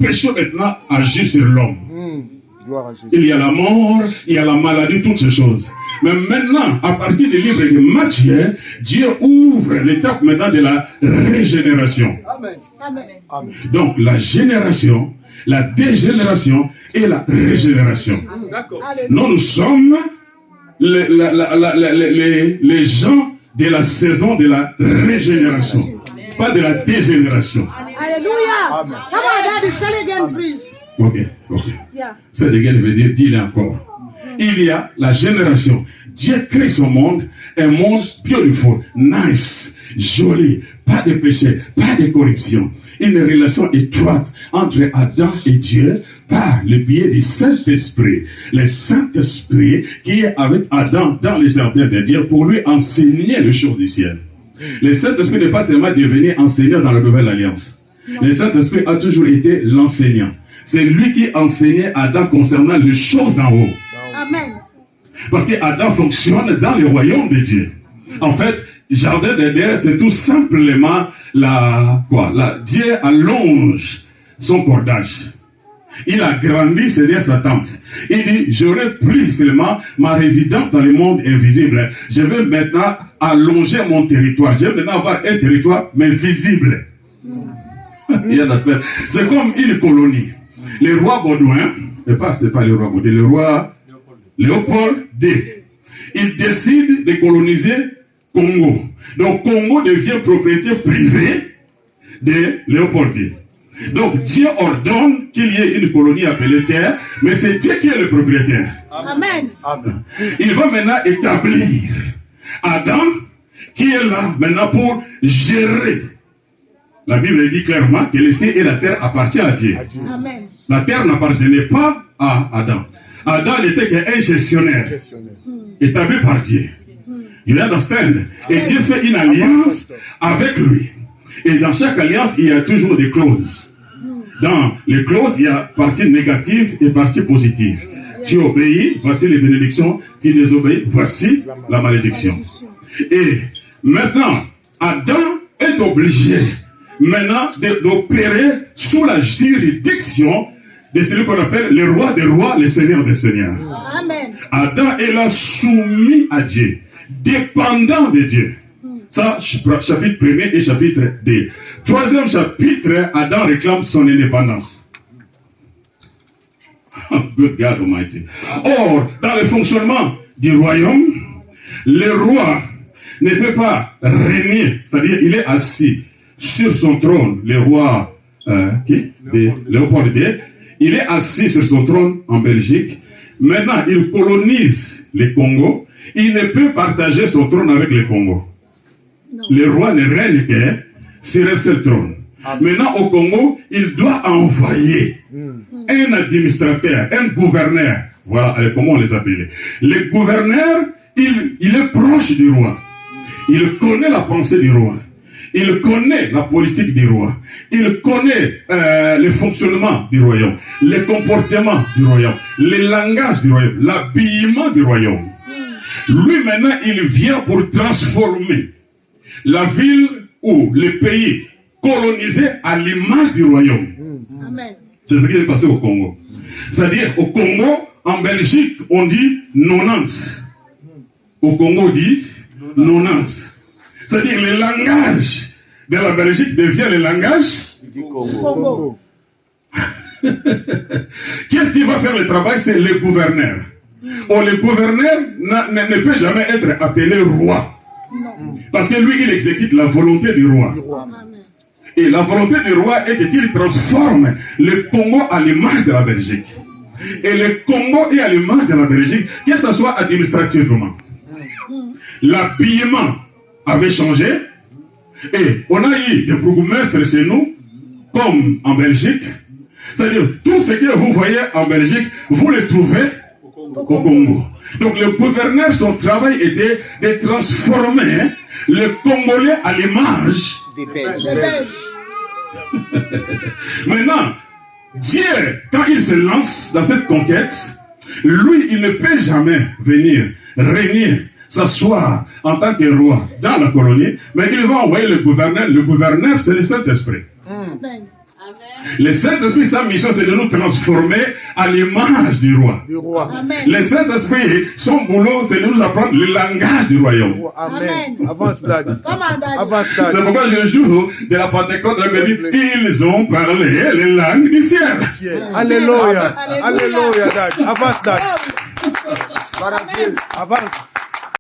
péché maintenant agit sur l'homme. Il y a la mort, il y a la maladie, toutes ces choses. Mais maintenant, à partir du livre de Matthieu, Dieu ouvre l'étape maintenant de la régénération. Amen. Amen. Donc la génération, la dégénération et la régénération. Nous sommes les gens de la saison de la régénération, pas de la dégénération. Alléluia. Come on, Daddy, say it again, please. Ok. Yeah. C'est de veut dire, dis-le encore. Il y a la génération. Dieu crée son monde, un monde beautiful, nice, joli, pas de péché, pas de corruption. Une relation étroite entre Adam et Dieu par le biais du Saint-Esprit. Le Saint-Esprit qui est avec Adam dans les jardins de Dieu pour lui enseigner les choses du ciel. Le Saint-Esprit n'est pas seulement devenu enseignant dans la Nouvelle Alliance. Le Saint-Esprit a toujours été l'enseignant. C'est lui qui enseignait Adam concernant les choses d'en haut. Amen. Parce que Adam fonctionne dans le royaume de Dieu. En fait, jardin d'Éden, c'est tout simplement Dieu allonge son cordage. Il a grandi derrière sa tente. Il dit, j'aurais pris seulement ma résidence dans le monde invisible. Je vais maintenant allonger mon territoire. Je vais maintenant avoir un territoire, mais visible. C'est comme une colonie. Le roi Baudouin, c'est pas le roi Baudouin, le roi Léopold II, il décide de coloniser Congo. Donc Congo devient propriété privée de Léopold II. Donc Dieu ordonne qu'il y ait une colonie appelée Terre, mais c'est Dieu qui est le propriétaire. Amen. Il va maintenant établir Adam qui est là maintenant pour gérer. La Bible dit clairement que le ciel et la terre appartiennent à Dieu. Amen. La terre n'appartenait pas à Adam. Adam n'était qu'un gestionnaire établi par Dieu. You understand? Et Dieu fait une alliance avec lui. Et dans chaque alliance, il y a toujours des clauses. Dans les clauses, il y a partie négative et partie positive. Tu obéis, voici les bénédictions. Tu désobéis, voici la malédiction. Et maintenant, Adam est obligé maintenant d'opérer sous la juridiction de celui qu'on appelle le roi des rois, le seigneur des seigneurs. Amen. Adam est là soumis à Dieu, dépendant de Dieu. Ça, chapitre 1er et chapitre 2. Troisième chapitre, Adam réclame son indépendance. Good God Almighty. Or, dans le fonctionnement du royaume, le roi ne peut pas régner, c'est-à-dire il est assis sur son trône, le roi Léopold II, il est assis sur son trône en Belgique. Maintenant, il colonise le Congo. Il ne peut partager son trône avec le Congo. Non. Le roi ne règne que sur un seul trône. Maintenant, au Congo, il doit envoyer un administrateur, un gouverneur. Voilà, comment on les appelle. Le gouverneur, il est proche du roi. Il connaît la pensée du roi. Il connaît la politique du roi. Il connaît le fonctionnement du royaume, le comportement du royaume, le langage du royaume, l'habillement du royaume. Lui, maintenant, il vient pour transformer la ville ou le pays colonisé à l'image du royaume. Amen. C'est ce qui est passé au Congo. C'est-à-dire, au Congo, en Belgique, on dit 90. Au Congo, on dit 90. C'est-à-dire le langage de la Belgique devient le langage du Congo. Qu'est-ce qui va faire le travail? C'est le gouverneur. Or, le gouverneur ne peut jamais être appelé roi. Non. Parce que lui, il exécute la volonté du roi. Et la volonté du roi est qu'il transforme le Congo à l'image de la Belgique. Et le Congo est à l'image de la Belgique, que ce soit administrativement. L'habillement avait changé. Et on a eu des bourgmestres chez nous, comme en Belgique. C'est-à-dire, tout ce que vous voyez en Belgique, vous le trouvez au Congo. Donc le gouverneur, son travail était de transformer le Congolais à l'image des Belges. Maintenant, Dieu, quand il se lance dans cette conquête, lui, il ne peut jamais venir régner, s'asseoir en tant que roi dans la colonie, mais il va envoyer le gouverneur. Le gouverneur, c'est le Saint-Esprit. Le Saint-Esprit, sa mission, c'est de nous transformer à l'image du roi. Amen. Le Saint-Esprit, son boulot, c'est de nous apprendre le langage du royaume. Amen. Avance, Daddy. Come on, Daddy. Avance, C'est Daddy. pourquoi le jour de la Pentecôte, la Bible dit, ils ont parlé les langues du ciel. Alléluia. Alléluia. Alléluia, Daddy. Avance, Daddy. Amen. Avance.